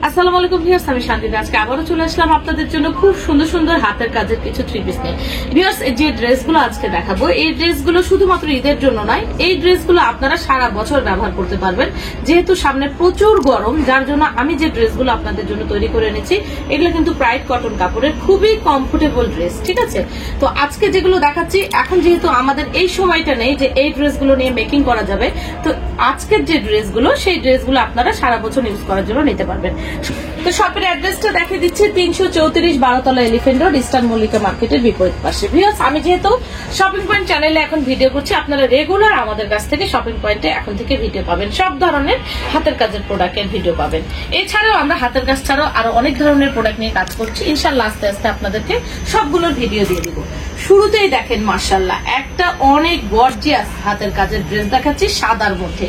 আসসালামু আলাইকুম ভিউয়ার্স, আমি শান্তিতে আজকে আবারও চলে আসলাম আপনাদের জন্য খুব সুন্দর সুন্দর হাতের কাজের কিছু থ্রি পিস নিয়ে। ভিউয়ার্স, যে ড্রেসগুলো আজকে দেখাবো এই ড্রেসগুলো শুধুমাত্র ঈদের জন্য নয়, এই ড্রেসগুলো আপনারা সারা বছর ব্যবহার করতে পারবেন। যেহেতু সামনে প্রচুর গরম, যার জন্য আমি যে ড্রেসগুলো আপনাদের জন্য তৈরি করে এনেছি এগুলো কিন্তু প্রাইড কটন কাপড়ের, খুবই কমফোর্টেবল ড্রেস। ঠিক আছে, তো আজকে যেগুলো দেখাচ্ছি এখন যেহেতু আমাদের এই সময়টা নেই যে এই ড্রেসগুলো নিয়ে মেকিং করা যাবে, তো আজকের যে ড্রেসগুলো সেই ড্রেসগুলো আপনারা সারা বছর ইউজ করার জন্য নিতে পারবেন। তো শপের অ্যাড্রেসটা দেখে দিচ্ছি, 334 12তলা এলিফ্যান্ট রোড, ইস্টার্ন মল্লিকা মার্কেটের বিপরীত পাশে। ভিউয়ার্স, আমি যেহেতু শপিং পয়েন্ট চ্যানেলে এখন ভিডিও করছি, আপনারা রেগুলার আমাদের কাছ থেকে শপিং পয়েন্টে এখন থেকে ভিডিও পাবেন, সব ধরনের হাতের কাজের প্রোডাক্টের ভিডিও পাবেন। এছাড়াও আমরা হাতের কাজ ছাড়াও আরো অনেক ধরনের প্রোডাক্ট নিয়ে কাজ করছি, ইনশাআল্লাহ আস্তে আস্তে আপনাদেরকে সবগুলোর ভিডিও দিয়ে দিব। শুরুতেই দেখেন মাশাআল্লাহ একটা অনেক গর্জিয়াস হাতের কাজের ড্রেস দেখাচ্ছি সাদার মধ্যে।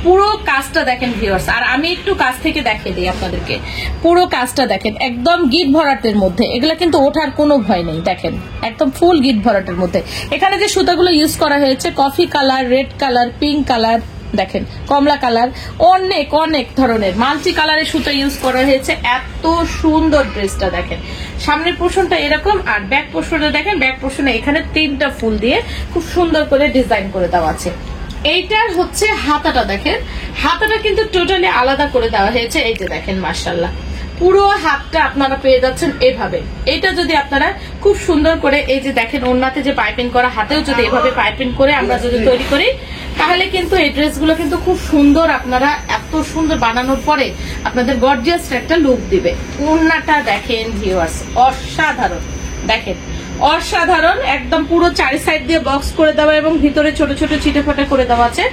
পুরো কাজটা দেখেন ভিউয়ার্স, আর আমি একটু কাছ থেকে দেখিয়ে দিই আপনাদেরকে। পুরো কাজটা দেখেন একদম গিট ভরাটের মধ্যে, এগুলা কিন্তু ওঠার কোনো ভয় নেই। দেখেন একদম ফুল গিট ভরাটের মধ্যে। এখানে যে সুতাগুলো ইউজ করা হয়েছে coffee colour, red colour, pink colour, দেখেন কমলা কালার, অনেক অনেক ধরনের মাল্টি কালারের সুতা ইউজ করা হয়েছে। এত সুন্দর ড্রেসটা দেখেন, সামনের পোর্শনটা এরকম, আর ব্যাক পোর্শনটা দেখেন, ব্যাক পোর্শনে এখানে 3টা ফুল দিয়ে খুব সুন্দর করে ডিজাইন করে দেওয়া আছে। এইটার হচ্ছে হাতাটা দেখেন, হাতাটা কিন্তু টোটালি আলাদা করে দেওয়া হয়েছে। এই যে দেখেন মাশাআল্লাহ পুরো হাতটা আপনারা পেয়ে যাচ্ছেন এভাবে। এটা যদি আপনারা খুব সুন্দর করে এই যে দেখেন ওড়নাতে যে পাইপিং করা, হাতেও যদি এভাবে পাইপিং করে আমরা যদি তৈরি করি তাহলে কিন্তু এই ড্রেসগুলো কিন্তু খুব সুন্দর, আপনারা এত সুন্দর বানানোর পরে আপনাদের গর্জিয়াস একটা লুক দিবে। ওড়নাটা দেখেন ভিউয়ার্স, অসাধারণ, দেখেন অসাধারণ, একদম পুরো চারি সাইড দিয়ে বক্স করে দেওয়া এবং ভিতরে ছোট ছোট ছিটে ফাটা করে দেওয়া আছে।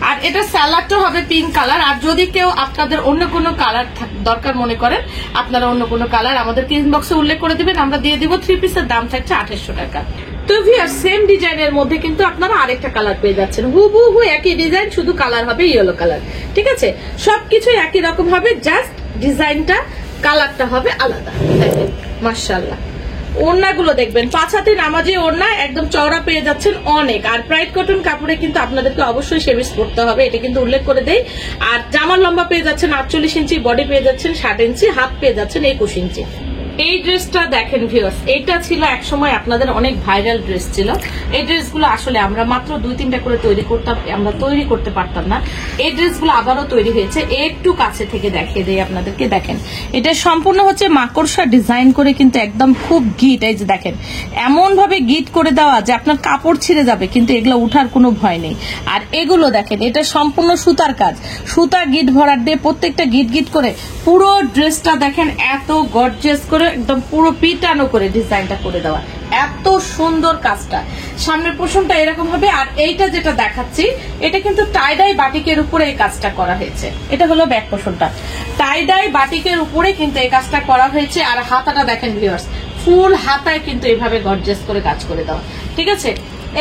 আর এটা স্যালাডটা হবে পিঙ্ক কালার, আর যদি কেউ আপনাদের অন্য কোনো কালার দরকার মনে করেন আপনারা অন্য কোনো কালার আমাদেরকে ইনবক্সে উল্লেখ করে দিবেন, আমরা দিয়ে দিব। 3 পিসের দাম থাকছে 2800 টাকা। তো ভিউয়ার্স, সেম ডিজাইনের মধ্যে কিন্তু আপনারা আরেকটা কালার পেয়ে যাচ্ছেন, হুবহু একই ডিজাইন, শুধু কালার হবে ইয়েলো কালার। ঠিক আছে, সবকিছু একই রকম হবে, জাস্ট ডিজাইনটা কালারটা হবে আলাদা। দেখেন মাশাআল্লাহ ওড়নাগুলো দেখবেন 5 হাতে নামাজি ওড়না, একদম চওড়া পেয়ে যাচ্ছেন অনেক। আর প্রাইড কটন কাপড়ে কিন্তু আপনাদেরকে অবশ্যই শেভিস করতে হবে, এটা কিন্তু উল্লেখ করে দেই। আর জামার লম্বা পেয়ে যাচ্ছেন 48 ইঞ্চি, বডি পেয়ে যাচ্ছেন 60 ইঞ্চি, হাত পেয়ে যাচ্ছেন 21 ইঞ্চি। এই ড্রেসটা দেখেন ভিউয়ার্স, এটা ছিল একসময় আপনাদের অনেক ভাইরাল ড্রেস ছিল। এই ড্রেসগুলো আসলে আমরা মাত্র 2-3টা করে তৈরি করতাম, আমরা তৈরি করতে পারতাম না। এই ড্রেসগুলো আবারও তৈরি হয়েছে, একটু কাছে থেকে দেখিয়ে দেই আপনাদেরকে। দেখেন এটা সম্পূর্ণ হচ্ছে মাকড়সা ডিজাইন করে, কিন্তু একদম খুব গিট, এই যে দেখেন এমন ভাবে গিট করে দেওয়া যে আপনার কাপড় ছিঁড়ে যাবে কিন্তু এগুলো উঠার কোনো ভয় নেই। আর এগুলো দেখেন এটা সম্পূর্ণ সুতার কাজ, সুতা গিট ভরাট দিয়ে প্রত্যেকটা গিট গিট করে পুরো ড্রেসটা দেখেন এত গর্জিয়াস করে একদম পুরো পিটানো করে ডিজাইনটা করে দেওয়া, এত সুন্দর কাজটা। সামনের পোর্শনটা এরকম হবে, আর এইটা যেটা দেখাচ্ছি এটা কিন্তু টাইডাই বাটিকের উপরে এই কাজটা করা হয়েছে। এটা হলো ব্যাক পোর্শনটা, টাইডাই বাটিকের উপরে কিন্তু এই কাজটা করা হয়েছে। আর হাতাটা দেখেন ভিউয়ার্স, ফুল হাতায় কিন্তু এইভাবে গর্জিয়াস করে কাজ করে দেওয়া। ঠিক আছে,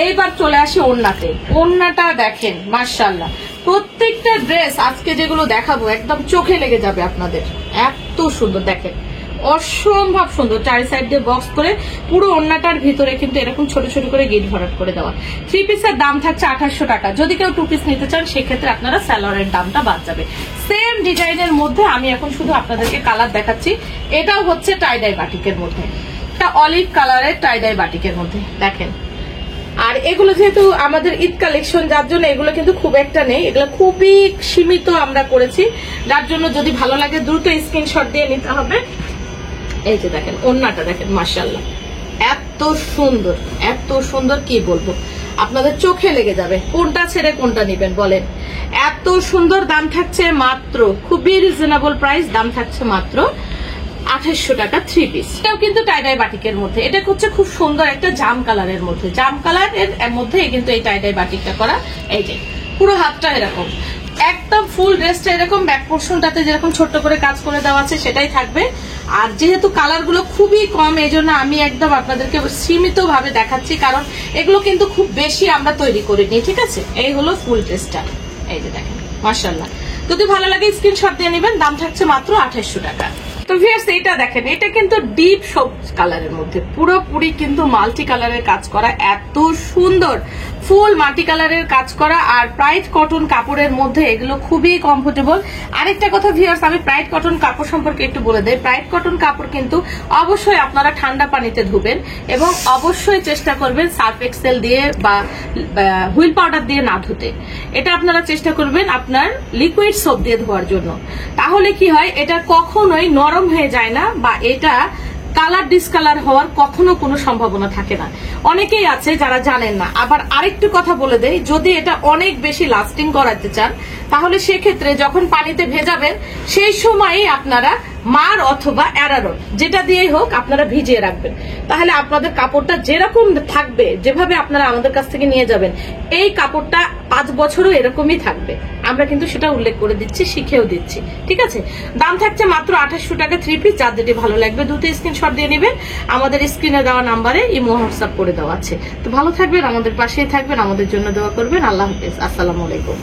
এইবার চলে আসি ওড়নাতে। ওড়নাটা দেখেন মাশাআল্লাহ, প্রত্যেকটা ড্রেস আজকে যেগুলো দেখাবো একদম চোখে লেগে যাবে আপনাদের, এত সুন্দর দেখেন, অসম্ভব সুন্দর। চারি সাইড দিয়ে বক্স করে পুরো ওড়নাটার ভিতরে কিন্তু এরকম ছোট ছোট করে গিট ভরাট করে দেওয়া। 3 পিসের দাম থাকছে 2800 টাকা। যদি কেউ 2 পিস নিতে চান সেক্ষেত্রে আপনারা স্যালোয়ারের দামটা বাদ যাবে। সেম ডিজাইনের মধ্যে আমি এখন শুধু আপনাদেরকে কালার দেখাচ্ছি। এটাও হচ্ছে টাইডাই বাটিকের মধ্যে, এটা অলিভ কালারের টাইডাই বাটিকের মধ্যে দেখেন। আর এগুলো যেহেতু আমাদের ঈদ কালেকশন, যার জন্য এগুলো কিন্তু খুব একটা নেই, এগুলো খুবই সীমিত আমরা করেছি, যার জন্য যদি ভালো লাগে দ্রুত স্ক্রিনশট দিয়ে নিতে হবে। এই যে দেখেন ওড়নাটা দেখেন মাশাআল্লাহ, এত সুন্দর, এত সুন্দর, কি বলবো, আপনাদের চোখে লেগে যাবে। কোনটা ছেড়ে কোনটা নিবেন বলেন, এত সুন্দর। দাম থাকছে মাত্র, খুবই রিজনেবল প্রাইস, দাম থাকছে মাত্র 2800 টাকা 3 পিস। এটাও কিন্তু টাইডাই বাটিকের মধ্যে, এটা হচ্ছে খুব সুন্দর একটা জাম কালারের মধ্যে, জাম কালারের মধ্যে কিন্তু এই টাইডাই বাটিকটা করা। এই যে পুরো হাতটা এরকম, একদম ফুল ড্রেসটা এরকম, ব্যাক পোর্শনটাতে যেরকম ছোট্ট করে কাজ করে দেওয়া আছে সেটাই থাকবে। আর যেহেতু কালার গুলো খুবই কম, এই জন্য আমি একদম আপনাদেরকে সীমিত ভাবে দেখাচ্ছি, কারণ এগুলো কিন্তু খুব বেশি আমরা তৈরি করিনি। ঠিক আছে, এই হলো ফুল ড্রেসটা, এই যে দেখেন মাশাআল্লাহ। যদি ভালো লাগে স্ক্রিনশট দিয়ে নেবেন, দাম থাকছে মাত্র 2800 টাকা। তো ভিউয়ার্স এটা দেখেন, এটা কিন্তু ডিপ সবুজ কালারের মধ্যে পুরোপুরি কিন্তু মাল্টি কালারের কাজ করা, এত সুন্দর ফুল মাটি কালারের কাজ করা আর প্রাইড কটন কাপড়ের মধ্যে এগুলো খুবই কমফোর্টেবল। আরেকটা কথা ভিউয়ার্স, আমি প্রাইড কটন কাপড় সম্পর্কে একটু বলে দেই। প্রাইড কটন কাপড় কিন্তু অবশ্যই আপনারা ঠান্ডা পানিতে ধুবেন এবং অবশ্যই চেষ্টা করবেন সার্ফ এক্সেল দিয়ে বা হুইল পাউডার দিয়ে না ধুতে। এটা আপনারা চেষ্টা করবেন আপনার লিকুইড সোপ দিয়ে ধোয়ার জন্য। তাহলে কি হয়, এটা কখনোই নরম হয়ে যায় না বা এটা কালার ডিসকালার হওয়ার কখনো কোনো সম্ভাবনা থাকে না। অনেকেই আছে যারা জানেন না। আবার আরেকটু কথা বলে দেই, যদি এটা অনেক বেশি লাস্টিং করাতে চান তাহলে সেক্ষেত্রে যখন পানিতে ভেজাবেন সেই সময়ই আপনারা মার অথবা অ্যারারোল যেটা দিয়েই হোক আপনারা ভিজিয়ে রাখবেন। তাহলে আপনাদের কাপড়টা যেরকম থাকবে, যেভাবে আপনারা আমাদের কাছ থেকে নিয়ে যাবেন, এই কাপড়টা 5 বছরও এরকমই থাকবে। আমরা কিন্তু সেটা উল্লেখ করে দিচ্ছি, শিখেও দিচ্ছি। ঠিক আছে, দাম থাকছে মাত্র 2800 টাকা 3 পিস। যার যেটি ভালো লাগবে দুটো স্ক্রিনশট দিয়ে নেবেন। আমাদের স্ক্রিনে দেওয়া নাম্বারে ইমো হোয়াটসঅ্যাপ করে দেওয়া আছে। তো ভালো থাকবেন, আমাদের পাশেই থাকবেন, আমাদের জন্য দোয়া করবেন। আল্লাহ হাফেজ, আসসালামু আলাইকুম।